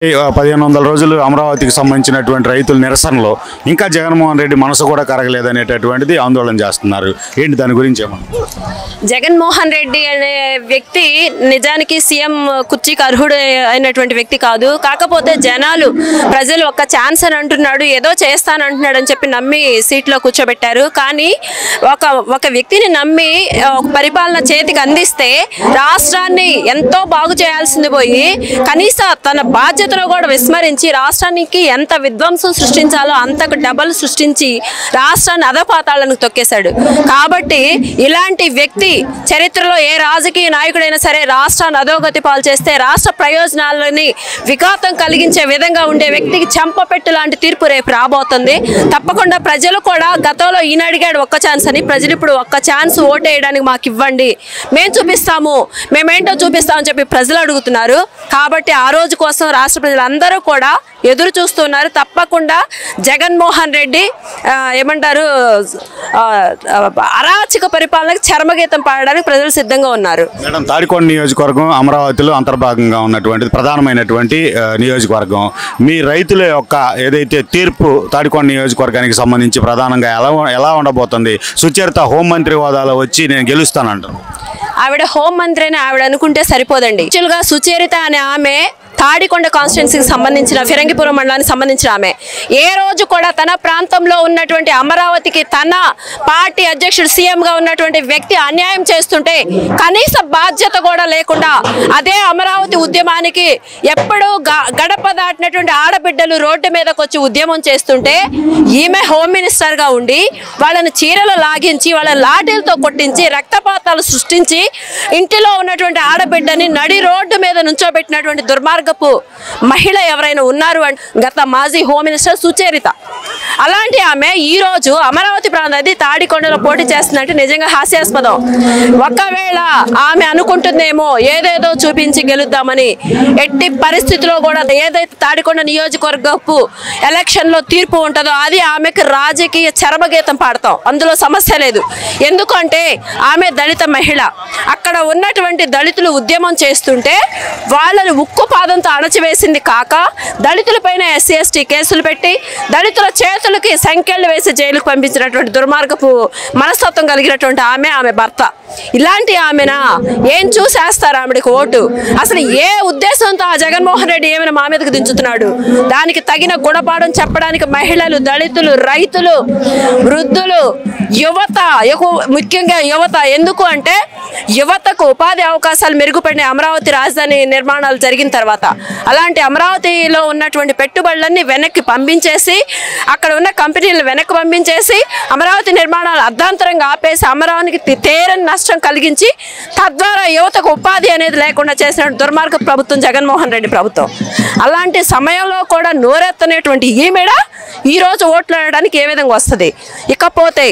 1500 రోజులు అమరావతికి సంబంధించినటువంటి రైతుల నిరసనలో ఇంకా జగన్మోహన్ రెడ్డి మనసు కూడా కరగలేదనేటటువంటిది ఆందోళన చేస్తున్నారు. ఏంటి దాని గురించి ఏమన్నా? జగన్మోహన్ రెడ్డి అనే వ్యక్తి నిజానికి సీఎం కుర్చీకి అర్హుడు అయినటువంటి వ్యక్తి కాదు. కాకపోతే ప్రజలు ఒక ఛాన్స్ అని అంటున్నాడు, ఏదో చేస్తానంటున్నాడు అని చెప్పి నమ్మి సీట్లో కూర్చోబెట్టారు. కానీ ఒక వ్యక్తిని నమ్మి పరిపాలన చేతికి అందిస్తే రాష్ట్రాన్ని ఎంతో బాగు చేయాల్సింది పోయి కనీస తన బాధ్యతను కూడా విస్మరించి రాష్ట్రానికి ఎంత విధ్వంసం సృష్టించాలో అంతకు డబల్ సృష్టించి రాష్ట్రాన్ని అధపాతాళానికి తొక్కేశాడు. కాబట్టి ఇలాంటి వ్యక్తి చరిత్రలో ఏ రాజకీయ నాయకుడైనా సరే రాష్ట్రాన్ని అధోగతి పాలు చేస్తే రాష్ట్ర ప్రయోజనాలని విఘాతం కలిగించే విధంగా ఉండే వ్యక్తికి చెంపపెట్టు లాంటి తీర్పు రేపు రాబోతుంది. తప్పకుండా ప్రజలు కూడా గతంలో ఈయన అడిగాడు ఒక్క ఛాన్స్ అని, ప్రజలు ఇప్పుడు ఒక్క ఛాన్స్ ఓటేయడానికి మాకు ఇవ్వండి, మేము చూపిస్తాము, మేమేంటో చూపిస్తామని చెప్పి ప్రజలు అడుగుతున్నారు. కాబట్టి ఆ రోజు కోసం రాష్ట్ర ప్రజలందరూ కూడా ఎదురు చూస్తున్నారు. తప్పకుండా జగన్మోహన్ రెడ్డి ఏమంటారు అరాచక పరిపాలనకు చరమగీతం పాడడానికి ప్రజలు సిద్ధంగా ఉన్నారు. మేడం, తాడికొండ నియోజకవర్గం అమరావతిలో అంతర్భాగంగా ఉన్నటువంటి ప్రధానమైనటువంటి నియోజకవర్గం. మీ రైతుల యొక్క ఏదైతే తీర్పు తాడికొండ నియోజకవర్గానికి సంబంధించి ప్రధానంగా ఎలా ఉండబోతుంది? సుచరిత హోంమంత్రి హోదాలో వచ్చి నేను గెలుస్తానంటాను. ఆవిడ హోంమంత్రి అని ఆవిడ అనుకుంటే సరిపోదండి. యాక్చువల్గా సుచరిత అనే ఆమె తాడికొండ కాన్స్టిట్యున్సీకి సంబంధించిన ఫిరంగిపురం మండలానికి సంబంధించిన ఆమె ఏ రోజు కూడా తన ప్రాంతంలో ఉన్నటువంటి అమరావతికి తన పార్టీ అధ్యక్షుడు సీఎంగా ఉన్నటువంటి వ్యక్తి అన్యాయం చేస్తుంటే కనీస బాధ్యత కూడా లేకుండా అదే అమరావతి ఉద్యమానికి ఎప్పుడూ గడప దాటినటువంటి ఆడబిడ్డలు రోడ్డు మీదకి వచ్చి ఉద్యమం చేస్తుంటే ఈమె హోమ్ మినిస్టర్గా ఉండి వాళ్ళని చీరలు లాగించి వాళ్ళ లాఠీలతో కొట్టించి రక్తపాతాలు సృష్టించి ఇంటిలో ఉన్నటువంటి ఆడబిడ్డని నడి రోడ్డు మీద నుంచోబెట్టినటువంటి దుర్మార్గ మహిళ ఎవరైనా ఉన్నారు అంటే గత మాజీ హోమ్ మినిస్టర్ సుచరిత. అలాంటి ఆమె ఈ రోజు అమరావతి ప్రాంతాన్ని తాడికొండలో పోటీ చేస్తున్నట్టు నిజంగా హాస్యాస్పదం. ఒకవేళ ఆమె అనుకుంటుందేమో ఏదేదో చూపించి గెలుద్దామని, ఎట్టి పరిస్థితిలో కూడా ఏదైతే తాడికొండ నియోజకవర్గపు ఎలక్షన్ లో తీర్పు ఉంటుందో అది ఆమెకు రాజకీయ చరమగీతం పాడతాం, అందులో సమస్య లేదు. ఎందుకంటే ఆమె దళిత మహిళ. అక్కడ ఉన్నటువంటి దళితులు ఉద్యమం చేస్తుంటే వాళ్ళని ఉక్కు పాదంతో అణచివేసింది కాక దళితులపైన SC ST కేసులు పెట్టి దళితుల చేతులకి సంఖ్యలు వేసి జైలుకు పంపించినటువంటి దుర్మార్గపు మనస్తత్వం కలిగినటువంటి ఆమె భర్త. ఇలాంటి ఆమెనా ఏం చూసేస్తారు ఆమెకు ఓటు? అసలు ఏ ఉద్దేశంతో ఆ జగన్మోహన్ రెడ్డి ఏమైనా మా మీదకి దించుతున్నాడు? దానికి తగిన గుణపాఠం చెప్పడానికి మహిళలు, దళితులు, రైతులు, వృద్ధులు, యువత, ముఖ్యంగా యువత. ఎందుకు అంటే యువతకు ఉపాధి అవకాశాలు మెరుగుపడిన అమరావతి రాజధాని నిర్మాణాలు జరిగిన తర్వాత అలాంటి అమరావతిలో ఉన్నటువంటి పెట్టుబడులన్నీ వెనక్కి పంపించేసి అక్కడ ఉన్న కంపెనీలు వెనక్కి పంపించేసి అమరావతి నిర్మాణాలు అర్ధాంతరంగా ఆపేసి అమరావతికి తీరని నష్టం కలిగించి తద్వారా యువతకు ఉపాధి అనేది లేకుండా చేసిన దుర్మార్గ ప్రభుత్వం జగన్మోహన్ రెడ్డి ప్రభుత్వం. అలాంటి సమయంలో కూడా నోరెత్తనేటువంటి ఈమెడ ఈరోజు ఓట్లు ఆడడానికి ఏ విధంగా వస్తుంది? ఇకపోతే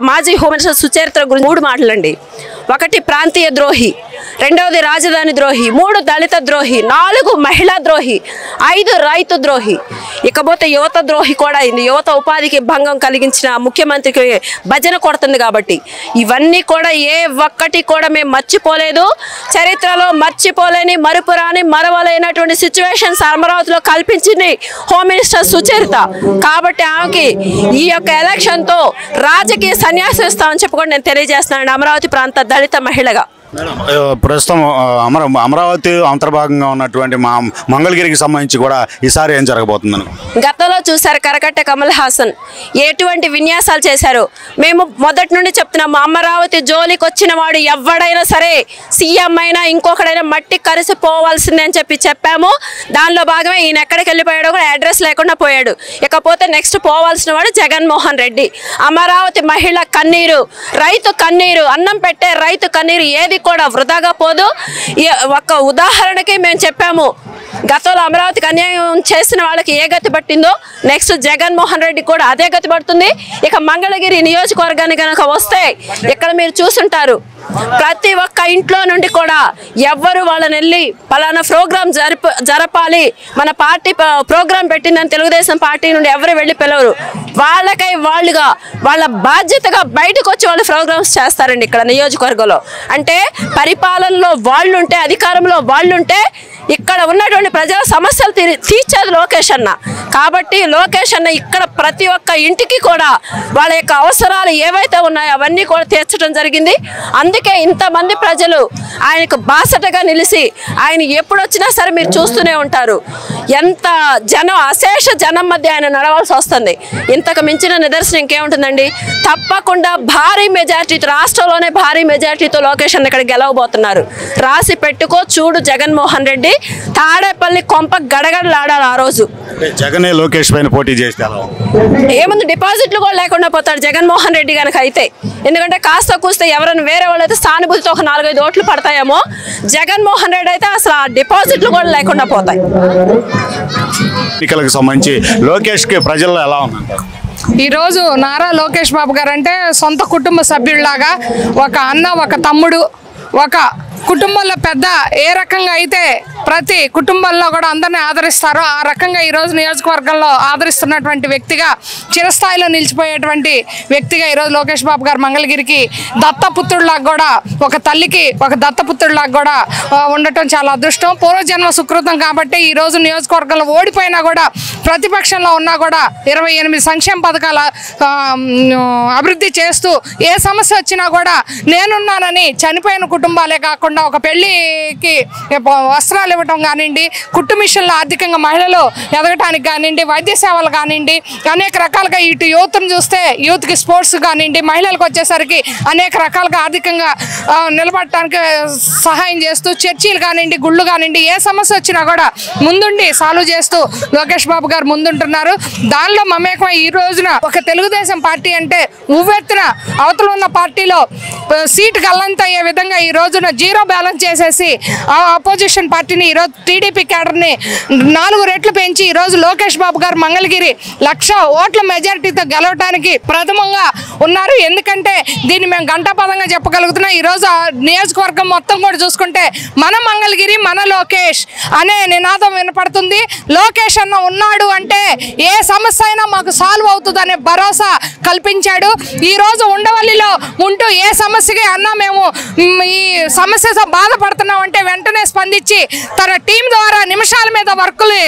మాజీ హోమ్ మినిస్టర్ సుచరిత్ర గురించి 3 మాటలండి. 1 ప్రాంతీయ ద్రోహి, 2వది రాజధాని ద్రోహి, 3 దళిత ద్రోహి, 4 మహిళా ద్రోహి, 5 రైతు ద్రోహి. ఇకపోతే యువత ద్రోహి కూడా అయింది. యువత ఉపాధికి భంగం కలిగించిన ముఖ్యమంత్రికి భజన కొడుతుంది. కాబట్టి ఇవన్నీ కూడా ఏ ఒక్కటి కూడా మేము మర్చిపోలేదు. చరిత్రలో మర్చిపోలేని, మరుపురాని, మరవలేనటువంటి సిచ్యువేషన్స్ అమరావతిలో కల్పించింది హోమ్ మినిస్టర్ సుచరిత. కాబట్టి ఆమెకి ఈ యొక్క ఎలక్షన్తో రాజకీయ సన్యాసం ఇస్తామని చెప్పుకొని నేను తెలియజేస్తున్నాను అమరావతి ప్రాంత దళిత మహిళగా. ప్రస్తుతం అమరావతి అంతర్భాగంగా ఉన్నటువంటి మా మంగళగిరికి సంబంధించి కూడా ఈసారి ఏం జరగబోతుందని గతంలో చూశారు. కరకట్ట కమల్ హాసన్ ఎటువంటి విన్యాసాలు చేశారు. మేము మొదటి నుండి చెప్తున్నాము, అమరావతి జోలికి వచ్చిన వాడు ఎవడైనా సరే సీఎం అయినా ఇంకొకడైనా మట్టి కరిసిపోవాల్సిందే అని చెప్పాము. దానిలో భాగమే ఈయన ఎక్కడికి వెళ్ళిపోయాడో కూడా అడ్రస్ లేకుండా పోయాడు. ఇకపోతే నెక్స్ట్ పోవాల్సిన వాడు జగన్మోహన్ రెడ్డి. అమరావతి మహిళ కన్నీరు, రైతు కన్నీరు, అన్నం పెట్టే రైతు కన్నీరు ఏది కూడా వృధాగా పోదు. ఒక ఉదాహరణకి మేము చెప్పాము, గతంలో అమరావతికి అన్యాయం చేసిన వాళ్ళకి ఏ గతి పట్టిందో నెక్స్ట్ జగన్మోహన్ రెడ్డి కూడా అదే గతి పడుతుంది. ఇక మంగళగిరి నియోజకవర్గానికి కనుక వస్తే ఇక్కడ మీరు చూసుంటారు, ప్రతి ఒక్క ఇంట్లో నుండి కూడా ఎవ్వరు వాళ్ళని వెళ్ళి పలానా ప్రోగ్రామ్ జరపాలి, మన పార్టీ ప్రోగ్రాం పెట్టిందని తెలుగుదేశం పార్టీ నుండి ఎవరు వెళ్ళి పిలవరు. వాళ్ళకై వాళ్ళుగా వాళ్ళ బాధ్యతగా బయటకు వచ్చి వాళ్ళు ప్రోగ్రామ్స్ చేస్తారండి ఇక్కడ నియోజకవర్గంలో. అంటే పరిపాలనలో వాళ్ళుంటే, అధికారంలో వాళ్ళుంటే ఇక్కడ ఉన్నటువంటి ప్రజల సమస్యలు తీర్చేది లోకేష్ అన్న. కాబట్టి లోకేష్ అన్న ఇక్కడ ప్రతి ఒక్క ఇంటికి కూడా వాళ్ళ యొక్క అవసరాలు ఏవైతే ఉన్నాయో అవన్నీ కూడా తీర్చడం జరిగింది. అందుకే ఇంతమంది ప్రజలు ఆయనకు బాసటగా నిలిచి ఆయన ఎప్పుడు వచ్చినా సరే మీరు చూస్తూనే ఉంటారు. ఎంత జనం, అశేష జనం మధ్య ఆయన నడవాల్సి వస్తుంది. ఇంతకు మించిన నిదర్శనం ఇంకేముంటుందండి? తప్పకుండా భారీ మెజార్టీతో, రాష్ట్రంలోనే భారీ మెజార్టీతో లోకేష్ అన్న ఇక్కడ గెలవబోతున్నారు. రాసి పెట్టుకో చూడు జగన్మోహన్ రెడ్డి. తాడేపల్లి కొంప గడగడలాడాలి ఆ రోజు. జగనే లోకేష్ పైన పోటీ చేస్తే ఏముంది, డిపాజిట్లు కూడా లేకుండా పోతాడు జగన్మోహన్ రెడ్డి కనుక అయితే. ఎందుకంటే కాస్త కూస్తే ఎవరైనా వేరే వాళ్ళు అయితే సానుభూతితో ఒక 4-5 ఓట్లు పడతాయేమో. జగన్మోహన్ రెడ్డి అయితే అసలు ఆ డిపాజిట్లు కూడా లేకుండా పోతాయి. ఎన్నికలకు సంబంధించి లోకేష్కి ప్రజల్లో ఎలా ఉందంటారు? ఈరోజు నారా లోకేష్ బాబు గారు అంటే సొంత కుటుంబ సభ్యుల్లాగా, ఒక అన్న, ఒక తమ్ముడు, ఒక కుటుంబంలో పెద్ద ఏ రకంగా అయితే ప్రతి కుటుంబంలో కూడా అందరినీ ఆదరిస్తారో ఆ రకంగా ఈరోజు నియోజకవర్గంలో ఆదరిస్తున్నటువంటి వ్యక్తిగా, చిరస్థాయిలో నిలిచిపోయేటువంటి వ్యక్తిగా ఈరోజు లోకేష్ బాబు గారు మంగళగిరికి దత్తపుత్రుడిలాగా కూడా, ఒక తల్లికి ఒక దత్తపుత్రుడిలాగా కూడా ఉండటం చాలా అదృష్టం, పూర్వజన్మ సుకృతం. కాబట్టి ఈరోజు నియోజకవర్గంలో ఓడిపోయినా కూడా, ప్రతిపక్షంలో ఉన్నా కూడా 28 సంక్షేమ పథకాల అభివృద్ధి చేస్తూ ఏ సమస్య వచ్చినా కూడా నేనున్నానని, చనిపోయిన కుటుంబాలే కాకుండా ఒక పెళ్లికి వస్త్రాలు ఇవ్వటం కానివ్వండి, కుట్టు మిషన్లు ఆర్థికంగా మహిళలు ఎదగటానికి కానివ్వండి, వైద్య సేవలు కానివ్వండి, అనేక రకాలుగా ఇటు యూత్ని చూస్తే యూత్కి స్పోర్ట్స్ కానివ్వండి, మహిళలకు వచ్చేసరికి అనేక రకాలుగా ఆర్థికంగా నిలబడటానికి సహాయం చేస్తూ, చర్చీలు కానివ్వండి, గుళ్ళు కానివ్వండి, ఏ సమస్య వచ్చినా కూడా ముందుండి సాల్వ్ చేస్తూ లోకేష్ బాబు గారు ముందుంటున్నారు. దానిలో మమేకమై ఈ రోజున ఒక తెలుగుదేశం పార్టీ అంటే ఉవ్వెత్తున అవతల ఉన్న పార్టీలో సీటు గల్లంతయ్యే విధంగా ఈ రోజున జీరో బ్యాలెన్స్ చేసేసి ఆ అపోజిషన్ పార్టీని ఈరోజు టీడీపీ క్యాడర్ని 4 రెట్లు పెంచి ఈరోజు లోకేష్ బాబు గారు మంగళగిరి 1,00,000 ఓట్ల మెజారిటీతో గెలవడానికి ప్రథమంగా ఉన్నారు. ఎందుకంటే దీన్ని మేము ఘంటాపదంగా చెప్పగలుగుతున్నాం. ఈరోజు నియోజకవర్గం మొత్తం కూడా చూసుకుంటే మన మంగళగిరి, మన లోకేష్ అనే నినాదం వినపడుతుంది. లోకేష్ అన్న ఉన్నాడు అంటే ఏ సమస్య అయినా మాకు సాల్వ్ అవుతుంది అనే భరోసా కల్పించాడు. ఈరోజు ఉండవల్లిలో ఉంటూ ఏ సమస్యకి అన్న మేము ఈ సమస్యతో బాధపడుతున్నాం అంటే వెంటనే స్పందించి తన టీం ద్వారా నిమిషాల మీద వర్కులు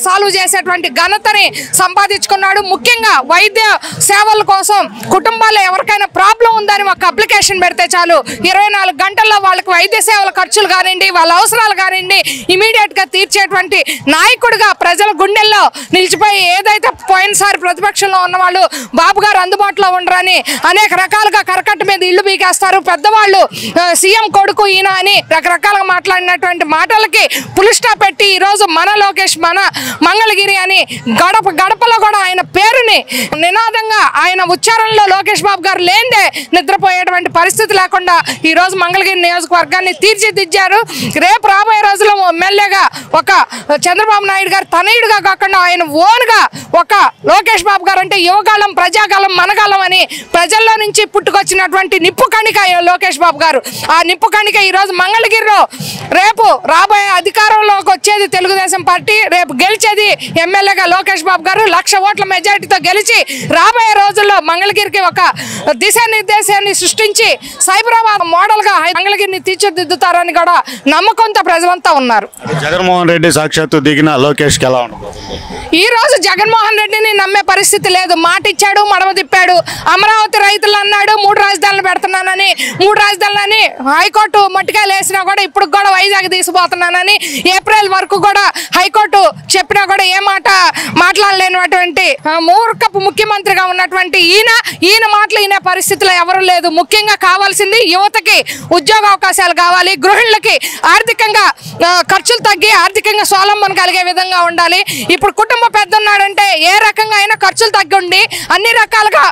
సాల్వ్ చేసేటువంటి ఘనతని సంపాదించుకున్నాడు. ముఖ్యంగా వైద్య సేవల కోసం కుటుంబాల్లో ఎవరికైనా ప్రాబ్లం ఉందని ఒక అప్లికేషన్ పెడితే చాలు 24 గంటల్లో వాళ్ళకి వైద్య సేవల ఖర్చులు కానివ్వండి, వాళ్ళ అవసరాలు కానివ్వండి ఇమీడియట్గా తీర్చేటువంటి నాయకుడిగా ప్రజల గుండెల్లో నిలిచిపోయి, ఏదైతే పోయినసారి ప్రతిపక్షంలో ఉన్నవాళ్ళు బాబు గారు అందుబాటులో ఉండరని అనేక రకాలుగా కరకట్ట మీద ఇల్లు బీకేస్తారు, పెద్దవాళ్ళు సీఎం కొడుకు ఈయన అని రకరకాలుగా మాట్లాడినటువంటి మాటలకి పులి స్టాప్ పెట్టి ఈరోజు మన లోకేష్, మన మంగళగిరి అని గడప గడపలో కూడా ఆయన పేరుని నినాదంగా, ఆయన ఉచ్చారణలో లోకేష్ బాబు గారు లేందే నిద్రపోయేటువంటి పరిస్థితి లేకుండా ఈరోజు మంగళగిరి నియోజకవర్గాన్ని తీర్చిదిద్దారు. రేపు రాబోయే రోజుల్లో ఎమ్మెల్యేగా ఒక చంద్రబాబు నాయుడు గారు తనయుడుగా కాకుండా ఆయన ఓన్గా ఒక లోకేష్ బాబు గారు అంటే యువకాలం, ప్రజాకాలం, మనకాలం అని ప్రజల్లో నుంచి పుట్టుకొచ్చినటువంటి నిప్పు కణిక లోకేష్ బాబు గారు. ఆ నిప్పు కణిక ఈరోజు మంగళగిరిలో రేపు రాబోయే అధికారంలోకి వచ్చేది తెలుగుదేశం పార్టీ, రేపు గెలిచేది ఎమ్మెల్యేగా లోకేష్ బాబు గారు 1,00,000 ఓట్ల మెజారిటీతో గెలిచి రాబోయే రోజుల్లో మంగళగిరికి ఒక దిశానిర్దేశాన్ని సృష్టించి సైబరాబాద్ మోడల్గా మంగళగిరిని తీర్చిదిద్దుతారని కూడా నమ్మకంతో ప్రజలంతా ఉన్నారు. జగన్మోహన్ రెడ్డి సాక్షాత్తు దిగిన లోకేష్కి ఎలా ఉండబోతుంది? ఈ రోజు జగన్మోహన్ రెడ్డిని నమ్మే పరిస్థితి లేదు. మాట ఇచ్చాడు, మడమ తిప్పాడు. అమరావతి రైతులు అన్నాడు 3 రాజధానులు పెడుతున్నానని, 3 రాజధానులని హైకోర్టు మట్టికాయలు వేసినా కూడా ఇప్పుడు కూడా వైజాగ్ తీసుకుపోతున్నానని, ఏప్రిల్ వరకు కూడా హైకోర్టు చెప్పినా కూడా ఏ మాట మాట్లాడలేనటువంటి మూర్ఖపు ముఖ్యమంత్రిగా ఉన్నటువంటి ఈయన మాటలు ఈయన పరిస్థితిలో ఎవరు లేదు. ముఖ్యంగా కావాల్సింది యువతకి ఉద్యోగ అవకాశాలు కావాలి, గృహిణులకి ఆర్థికంగా ఖర్చులు తగ్గి ఆర్థికంగా స్వావలంబన కలిగే విధంగా ఉండాలి. ఇప్పుడు కుటుంబ పెద్ద ఉన్నాడంటే ఏ రకంగా అయినా ఖర్చులు తగ్గి ఉండి అన్ని రకాలుగా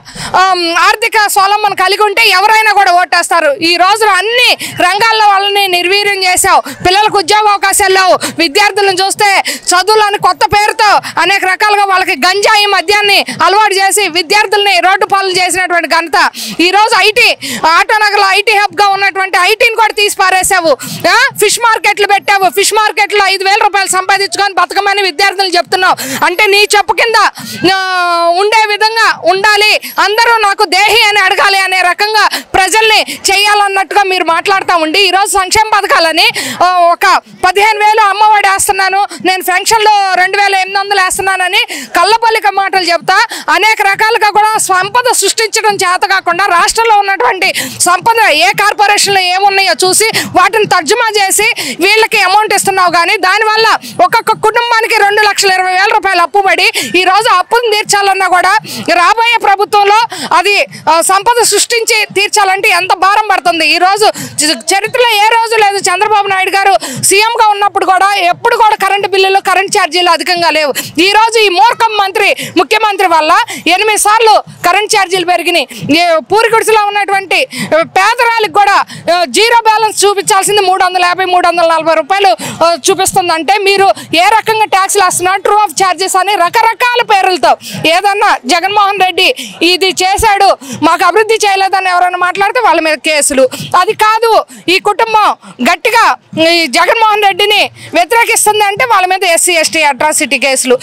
ఆర్థిక స్వావలంబన కలిగి ఉంటే ఎవరైనా కూడా ఓటేస్తారు. ఈ రోజు అన్ని రంగాల్లో వాళ్ళని నిర్వీర్యం చేశావు. పిల్లలకు ఉద్యోగ అవకాశాలు లేవు. విద్యార్థులను చూస్తే చదువులని కొత్త పేరుతో అనేక రకాలుగా వాళ్ళకి గంజాయి మద్యాన్ని అలవాటు చేసి విద్యార్థుల్ని రోడ్డు పాలన చేసినటువంటి ఘనత. ఈ రోజు ఐటీ ఆటోనగర్లో ఐటీ హబ్ గా ఉన్నటువంటి ఐటీని కూడా తీసి పారేసావు. ఫిష్ మార్కెట్లు పెట్టావు. ఫిష్ మార్కెట్లో 5,000 రూపాయలు సంపాదించుకొని బతకమని విద్యార్థులు చెప్తున్నావు. అంటే నీ చెప్పు కింద ఉండే విధంగా ఉండాలి, అందరూ నాకు దేహి అని అడగాలి అనే రకంగా ప్రజల్ని చేయాలన్నట్టుగా మీరు మాట్లాడుతూ ఉండి ఈరోజు సంక్షేమ పథకాలని ఒక 15,000 అమ్మఒడి వేస్తున్నాను, నేను పెన్షన్లో 2,800 వేస్తున్నానని కళ్ళపల్లిక మాటలు చెప్తా అనేక రకాలుగా కూడా సంపద సృష్టించడం చేత కాకుండా రాష్ట్రంలో ఉన్నటువంటి సంపద ఏ కార్పొరేషన్లో ఏమున్నాయో చూసి వాటిని తర్జుమా చేసి వీళ్ళకి అమౌంట్ ఇస్తున్నావు. కానీ దానివల్ల ఒక్కొక్క కుటుంబానికి 2,20,000 రూపాయలు అప్పుబడి ఈరోజు అప్పును తీర్చాలన్నా కూడా రాబోయే ప్రభుత్వంలో అది సంపద సృష్టించి తీర్చాలంటే ఎంత భారం పడుతుంది. ఈరోజు చరిత్రలో ఏ రోజు లేదు చంద్రబాబు నాయుడు గారు సీఎంగా ఉన్నప్పుడు కూడా ఎప్పుడు కూడా కరెంటు బిల్లులు కరెంట్ ఛార్జీలు అధికంగా లేవు. ఈరోజు ఈ మూర్ఖం ముఖ్యమంత్రి వల్ల 8 సార్లు కరెంట్ ఛార్జీలు పెరిగినాయి. పూరి గుడిసెలో ఉన్నటువంటి పేదరాలకు కూడా జీరో బ్యాలెన్స్ చూపించాల్సింది 350, 340 రూపాయలు చూపిస్తుందంటే మీరు ఏ రకంగా ట్యాక్స్లు వేస్తున్నారు, ట్రూ ఆఫ్ ఛార్జెస్ అని రకరకాల పేర్లతో ఏదన్నా జగన్మోహన్ రెడ్డి ఇది చేశాడు మాకు అభివృద్ధి చేయలేదని ఎవరైనా మాట్లాడితే వాళ్ళ మీద కేసులు. అది కాదు, ఈ కుటుంబం గట్టిగా ఈ జగన్మోహన్ రెడ్డిని వ్యతిరేకిస్తుంది అంటే వాళ్ళ మీద SC ST అట్రాసిటీ కేసులు.